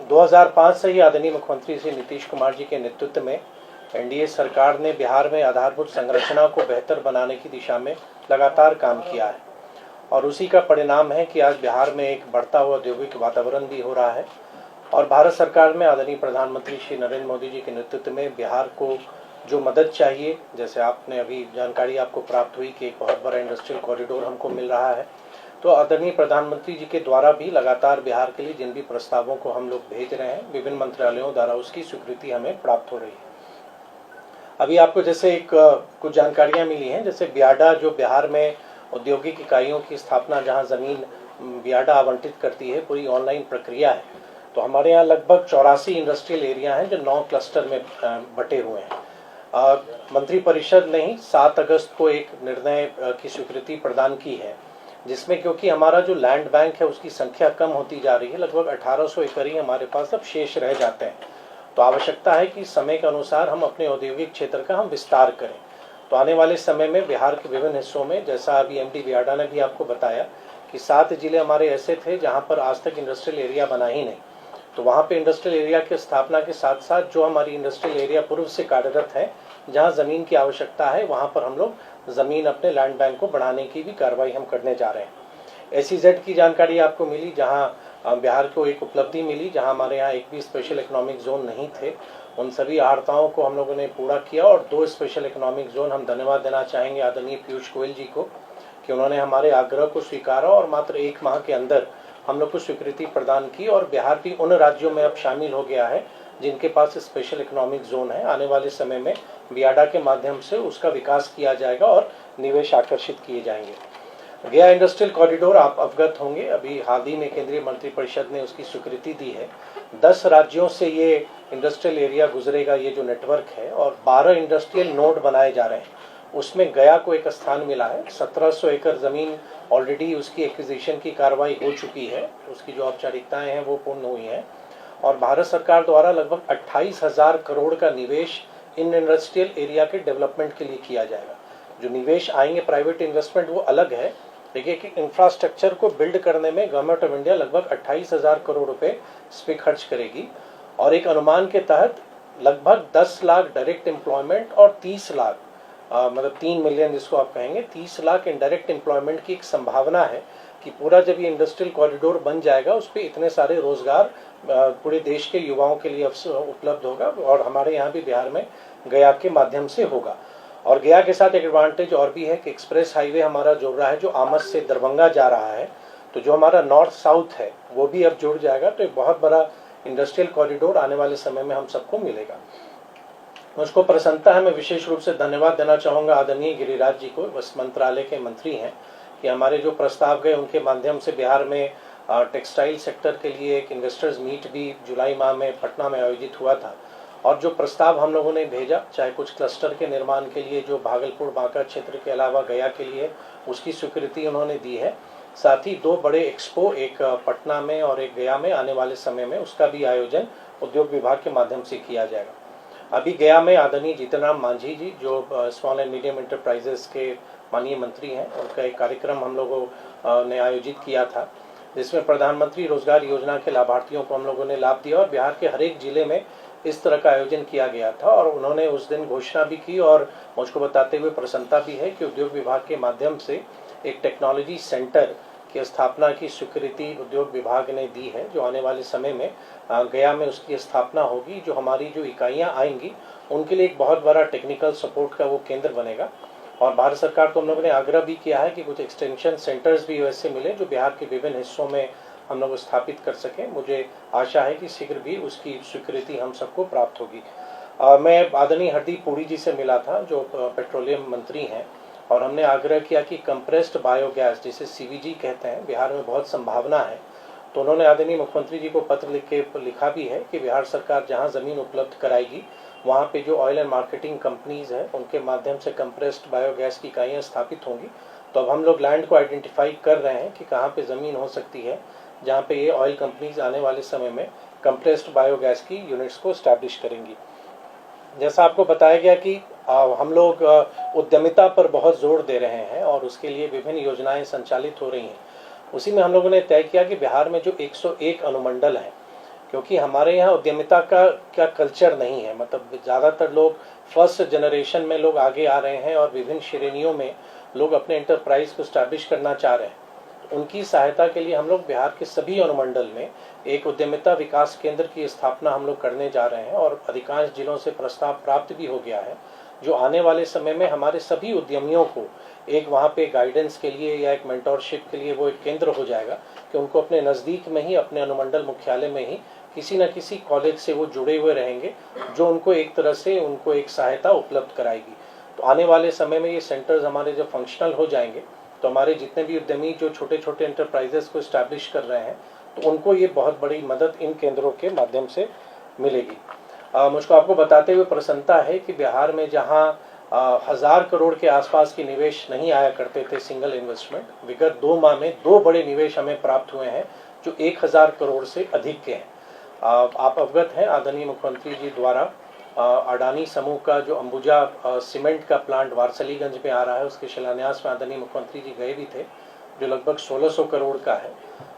2005 से ही आदरणीय मुख्यमंत्री श्री नीतीश कुमार जी के नेतृत्व में एनडीए सरकार ने बिहार में आधारभूत संरचना को बेहतर बनाने की दिशा में लगातार काम किया है और उसी का परिणाम है कि आज बिहार में एक बढ़ता हुआ औद्योगिक वातावरण भी हो रहा है। और भारत सरकार में आदरणीय प्रधानमंत्री श्री नरेंद्र मोदी जी के नेतृत्व में बिहार को जो मदद चाहिए, जैसे आपने अभी जानकारी आपको प्राप्त हुई कि एक बहुत बड़ा इंडस्ट्रियल कॉरिडोर हमको मिल रहा है, तो आदरणीय प्रधानमंत्री जी के द्वारा भी लगातार बिहार के लिए जिन भी प्रस्तावों को हम लोग भेज रहे हैं विभिन्न मंत्रालयों द्वारा उसकी स्वीकृति हमें प्राप्त हो रही है। अभी आपको जैसे कुछ जानकारियां मिली हैं, जैसे बियाडा जो बिहार में औद्योगिक इकाइयों की स्थापना, जहां ज़मीन बियाडा आवंटित करती है, पूरी ऑनलाइन प्रक्रिया है। तो हमारे यहाँ लगभग 84 इंडस्ट्रियल एरिया हैं जो 9 क्लस्टर में बटे हुए हैं। मंत्रिपरिषद ने ही 7 अगस्त को एक निर्णय की स्वीकृति प्रदान की है, जिसमें क्योंकि हमारा जो लैंड बैंक है उसकी संख्या कम होती जा रही है, लगभग 1800 एकड़ ही हमारे पास अब शेष रह जाते हैं। तो आवश्यकता है कि समय के अनुसार हम अपने औद्योगिक क्षेत्र का हम विस्तार करें। तो आने वाले समय में बिहार के विभिन्न हिस्सों में, जैसा अभी एमडी बियाडा ने भी आपको बताया कि 7 जिले हमारे ऐसे थे जहां पर आज तक इंडस्ट्रियल एरिया बना ही नहीं, तो वहां पे इंडस्ट्रियल एरिया की स्थापना के साथ साथ जो हमारी इंडस्ट्रियल एरिया पूर्व से कार्यरत है, जहां ज़मीन की आवश्यकता है, वहां पर हम लोग ज़मीन अपने लैंड बैंक को बढ़ाने की भी कार्रवाई हम करने जा रहे हैं। SEZ की जानकारी आपको मिली, जहां बिहार को एक उपलब्धि मिली, जहां हमारे यहाँ एक भी स्पेशल इकोनॉमिक जोन नहीं थे, उन सभी आर्ताओं को हम लोगों ने पूरा किया। और 2 स्पेशल इकोनॉमिक जोन हम धन्यवाद देना चाहेंगे आदरणीय पीयूष गोयल जी को कि उन्होंने हमारे आग्रह को स्वीकारा और मात्र 1 माह के अंदर हम लोग को स्वीकृति प्रदान की। और बिहार भी उन राज्यों में अब शामिल हो गया है जिनके पास स्पेशल इकोनॉमिक जोन है। आने वाले समय में बियाडा के माध्यम से उसका विकास किया जाएगा और निवेश आकर्षित किए जाएंगे। गया इंडस्ट्रियल कॉरिडोर आप अवगत होंगे, अभी हाल ही में केंद्रीय मंत्रिपरिषद ने उसकी स्वीकृति दी है। 10 राज्यों से ये इंडस्ट्रियल एरिया गुजरेगा, ये जो नेटवर्क है, और 12 इंडस्ट्रियल नोड बनाए जा रहे हैं। उसमें गया को एक स्थान मिला है। 1700 एकड़ ज़मीन ऑलरेडी उसकी एक्विजिशन की कार्रवाई हो चुकी है, उसकी जो औपचारिकताएं हैं वो पूर्ण हुई हैं। और भारत सरकार द्वारा लगभग 28,000 करोड़ का निवेश इन इंडस्ट्रियल एरिया के डेवलपमेंट के लिए किया जाएगा। जो निवेश आएंगे प्राइवेट इन्वेस्टमेंट वो अलग है, देखिए कि इंफ्रास्ट्रक्चर को बिल्ड करने में गवर्नमेंट ऑफ इंडिया लगभग 28,000 करोड़ रुपए इस पर खर्च करेगी। और एक अनुमान के तहत लगभग 10 लाख डायरेक्ट एम्प्लॉयमेंट और 30 लाख मतलब 3 मिलियन जिसको आप कहेंगे, 30 लाख इनडायरेक्ट एम्प्लॉयमेंट की एक संभावना है कि पूरा जब ये इंडस्ट्रियल कॉरिडोर बन जाएगा उस पर इतने सारे रोजगार पूरे देश के युवाओं के लिए अवसर उपलब्ध होगा। और हमारे यहाँ भी बिहार में गया के माध्यम से होगा। और गया के साथ एक एडवांटेज और भी है कि एक्सप्रेस हाईवे हमारा जुड़ रहा है, जो आमस से दरभंगा जा रहा है, तो जो हमारा नॉर्थ साउथ है वो भी अब जुड़ जाएगा। तो एक बहुत बड़ा इंडस्ट्रियल कॉरिडोर आने वाले समय में हम सबको मिलेगा। मुझको प्रसन्नता है, मैं विशेष रूप से धन्यवाद देना चाहूँगा आदरणीय गिरिराज जी को, वस्त्र मंत्रालय के मंत्री हैं, कि हमारे जो प्रस्ताव गए उनके माध्यम से बिहार में टेक्सटाइल सेक्टर के लिए एक इन्वेस्टर्स मीट भी जुलाई माह में पटना में आयोजित हुआ था। और जो प्रस्ताव हम लोगों ने भेजा, चाहे कुछ क्लस्टर के निर्माण के लिए जो भागलपुर बांका क्षेत्र के अलावा गया के लिए, उसकी स्वीकृति उन्होंने दी है। साथ ही 2 बड़े एक्सपो, एक पटना में और एक गया में, आने वाले समय में उसका भी आयोजन उद्योग विभाग के माध्यम से किया जाएगा। अभी गया में आदरणीय जीतन राम मांझी जी, जो स्मॉल एंड मीडियम एंटरप्राइजेस के माननीय मंत्री हैं, उनका एक कार्यक्रम हम लोगों ने आयोजित किया था, जिसमें प्रधानमंत्री रोजगार योजना के लाभार्थियों को हम लोगों ने लाभ दिया। और बिहार के हर एक जिले में इस तरह का आयोजन किया गया था। और उन्होंने उस दिन घोषणा भी की और मुझको बताते हुए प्रसन्नता भी है कि उद्योग विभाग के माध्यम से एक टेक्नोलॉजी सेंटर की स्थापना की स्वीकृति उद्योग विभाग ने दी है, जो आने वाले समय में गया में उसकी स्थापना होगी। जो हमारी जो इकाइयाँ आएंगी उनके लिए एक बहुत बड़ा टेक्निकल सपोर्ट का वो केंद्र बनेगा। और भारत सरकार को हम लोगों ने आग्रह भी किया है कि कुछ एक्सटेंशन सेंटर्स भी वैसे मिले जो बिहार के विभिन्न हिस्सों में हम लोग स्थापित कर सकें। मुझे आशा है कि शीघ्र भी उसकी स्वीकृति हम सबको प्राप्त होगी। मैं आदरणीय हरदीप पुरी जी से मिला था, जो पेट्रोलियम मंत्री हैं, और हमने आग्रह किया कि कंप्रेस्ड बायोगैस, जिसे CBG कहते हैं, बिहार में बहुत संभावना है। तो उन्होंने आदरणीय मुख्यमंत्री जी को पत्र लिखा भी है कि बिहार सरकार जहां ज़मीन उपलब्ध कराएगी वहां पे जो ऑयल एंड मार्केटिंग कंपनीज हैं उनके माध्यम से कंप्रेस्ड बायोगैस की इकाइयाँ स्थापित होंगी। तो अब हम लोग लैंड को आइडेंटिफाई कर रहे हैं कि कहाँ पे ज़मीन हो सकती है जहाँ पे ये ऑयल कंपनीज आने वाले समय में कंप्रेस्ड बायोगैस की यूनिट्स को स्टैब्लिश करेंगी। जैसा आपको बताया गया कि हम लोग उद्यमिता पर बहुत जोर दे रहे हैं और उसके लिए विभिन्न योजनाएं संचालित हो रही हैं। उसी में हम लोगों ने तय किया कि बिहार में जो 101 अनुमंडल हैं, क्योंकि हमारे यहाँ उद्यमिता का कल्चर नहीं है। मतलब ज़्यादातर लोग फर्स्ट जनरेशन में लोग आगे आ रहे हैं और विभिन्न श्रेणियों में लोग अपने एंटरप्राइज को स्टैब्लिश करना चाह रहे हैं। तो उनकी सहायता के लिए हम लोग बिहार के सभी अनुमंडल में एक उद्यमिता विकास केंद्र की स्थापना हम लोग करने जा रहे हैं और अधिकांश जिलों से प्रस्ताव प्राप्त भी हो गया है, जो आने वाले समय में हमारे सभी उद्यमियों को एक वहाँ पे गाइडेंस के लिए या एक मेंटोरशिप के लिए वो एक केंद्र हो जाएगा कि उनको अपने नज़दीक में ही, अपने अनुमंडल मुख्यालय में ही किसी न किसी कॉलेज से वो जुड़े हुए रहेंगे, जो उनको एक तरह से उनको एक सहायता उपलब्ध कराएगी। तो आने वाले समय में ये सेंटर्स हमारे जब फंक्शनल हो जाएंगे तो हमारे जितने भी उद्यमी जो छोटे छोटे एंटरप्राइजेस को इस्टेब्लिश कर रहे हैं तो उनको ये बहुत बड़ी मदद इन केंद्रों के माध्यम से मिलेगी। मुझको आपको बताते हुए प्रसन्नता है कि बिहार में जहाँ 1000 करोड़ के आसपास की निवेश नहीं आया करते थे सिंगल इन्वेस्टमेंट, विगत 2 माह में 2 बड़े निवेश हमें प्राप्त हुए हैं जो 1000 करोड़ से अधिक के हैं। आप अवगत हैं, आदरणीय मुख्यमंत्री जी द्वारा अडानी समूह का जो अंबुजा सीमेंट का प्लांट वारसलीगंज में आ रहा है, उसके शिलान्यास में आदरणीय मुख्यमंत्री जी गए भी थे, जो लगभग 1600 करोड़ का है।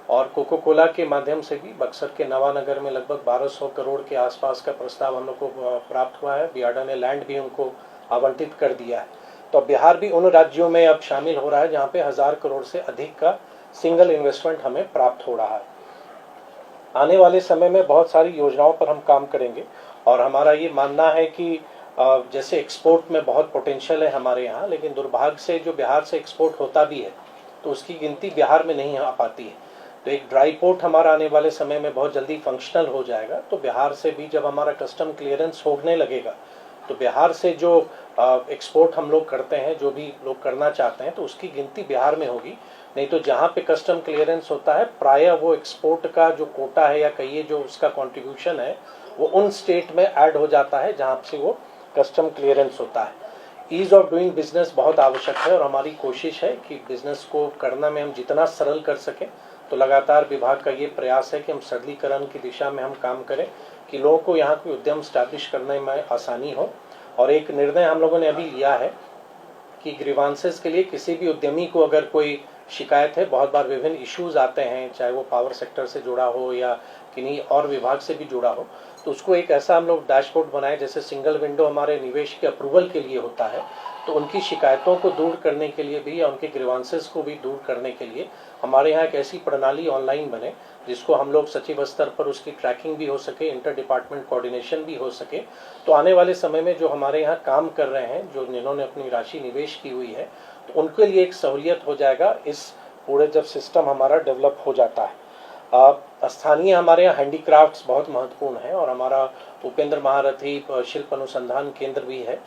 और कोको कोला के माध्यम से भी बक्सर के नवानगर में लगभग 1200 करोड़ के आसपास का प्रस्ताव हम लोग को प्राप्त हुआ है। बियाडा ने लैंड भी उनको आवंटित कर दिया है। तो बिहार भी उन राज्यों में अब शामिल हो रहा है जहाँ पे 1000 करोड़ से अधिक का सिंगल इन्वेस्टमेंट हमें प्राप्त हो रहा है। आने वाले समय में बहुत सारी योजनाओं पर हम काम करेंगे और हमारा ये मानना है कि जैसे एक्सपोर्ट में बहुत पोटेंशियल है हमारे यहाँ, लेकिन दुर्भाग्य से जो बिहार से एक्सपोर्ट होता भी है तो उसकी गिनती बिहार में नहीं आ पाती है। तो एक ड्राई पोर्ट हमारा आने वाले समय में बहुत जल्दी फंक्शनल हो जाएगा। तो बिहार से भी जब हमारा कस्टम क्लियरेंस होने लगेगा तो बिहार से जो एक्सपोर्ट हम लोग करते हैं, जो भी लोग करना चाहते हैं, तो उसकी गिनती बिहार में होगी। नहीं तो जहाँ पे कस्टम क्लियरेंस होता है प्रायः वो एक्सपोर्ट का जो कोटा है या कहिए जो उसका कंट्रीब्यूशन है वो उन स्टेट में ऐड हो जाता है जहाँ से वो कस्टम क्लियरेंस होता है। ईज ऑफ डूइंग बिजनेस बहुत आवश्यक है और हमारी कोशिश है कि बिजनेस को करना में हम जितना सरल कर सकें। तो लगातार विभाग का ये प्रयास है कि हम सरलीकरण की दिशा में हम काम करें कि लोगों को यहाँ कोई उद्यम स्टैब्लिश करने में आसानी हो। और एक निर्णय हम लोगों ने अभी लिया है कि ग्रीवांसेस के लिए किसी भी उद्यमी को अगर कोई शिकायत है, बहुत बार विभिन्न इश्यूज आते हैं, चाहे वो पावर सेक्टर से जुड़ा हो या किन्हीं और विभाग से भी जुड़ा हो, तो उसको एक ऐसा हम लोग डैशबोर्ड बनाए जैसे सिंगल विंडो हमारे निवेश के अप्रूवल के लिए होता है। तो उनकी शिकायतों को दूर करने के लिए भी या उनके ग्रीवांसेस को भी दूर करने के लिए हमारे यहाँ एक ऐसी प्रणाली ऑनलाइन बने जिसको हम लोग सचिव स्तर पर उसकी ट्रैकिंग भी हो सके, इंटर डिपार्टमेंट कोऑर्डिनेशन भी हो सके। तो आने वाले समय में जो हमारे यहाँ काम कर रहे हैं, जो जिन्होंने अपनी राशि निवेश की हुई है, तो उनके लिए एक सहूलियत हो जाएगा इस पूरे जब सिस्टम हमारा डेवलप हो जाता है। स्थानीय हमारे यहाँ हैंडीक्राफ्ट्स बहुत महत्वपूर्ण है और हमारा उपेंद्र महारथी शिल्प अनुसंधान केंद्र भी है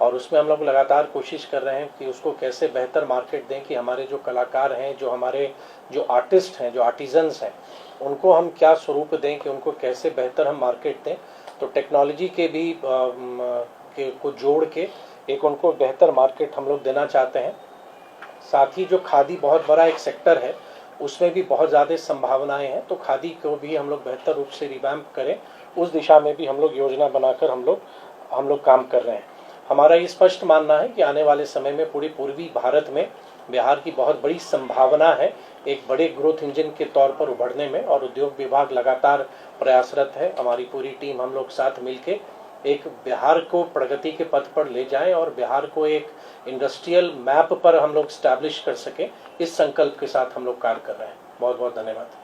और उसमें हम लोग लगातार कोशिश कर रहे हैं कि उसको कैसे बेहतर मार्केट दें, कि हमारे जो कलाकार हैं, जो हमारे जो आर्टिस्ट हैं, जो आर्टिजन्स हैं, उनको हम क्या स्वरूप दें, कि उनको कैसे बेहतर हम मार्केट दें। तो टेक्नोलॉजी के भी को जोड़ के एक उनको बेहतर मार्केट हम लोग देना चाहते हैं। साथ ही जो खादी बहुत बड़ा एक सेक्टर है उसमें भी बहुत ज़्यादा संभावनाएं हैं, तो खादी को भी हम लोग बेहतर रूप से रिवैम्प करें, उस दिशा में भी हम लोग योजना बनाकर हम लोग काम कर रहे हैं। हमारा ये स्पष्ट मानना है कि आने वाले समय में पूरे पूर्वी भारत में बिहार की बहुत बड़ी संभावना है एक बड़े ग्रोथ इंजन के तौर पर उभरने में, और उद्योग विभाग लगातार प्रयासरत है। हमारी पूरी टीम हम लोग साथ मिलके एक बिहार को प्रगति के पथ पर ले जाएं और बिहार को एक इंडस्ट्रियल मैप पर हम लोग स्टैब्लिश कर सके, इस संकल्प के साथ हम लोग कार्य कर रहे हैं। बहुत बहुत धन्यवाद।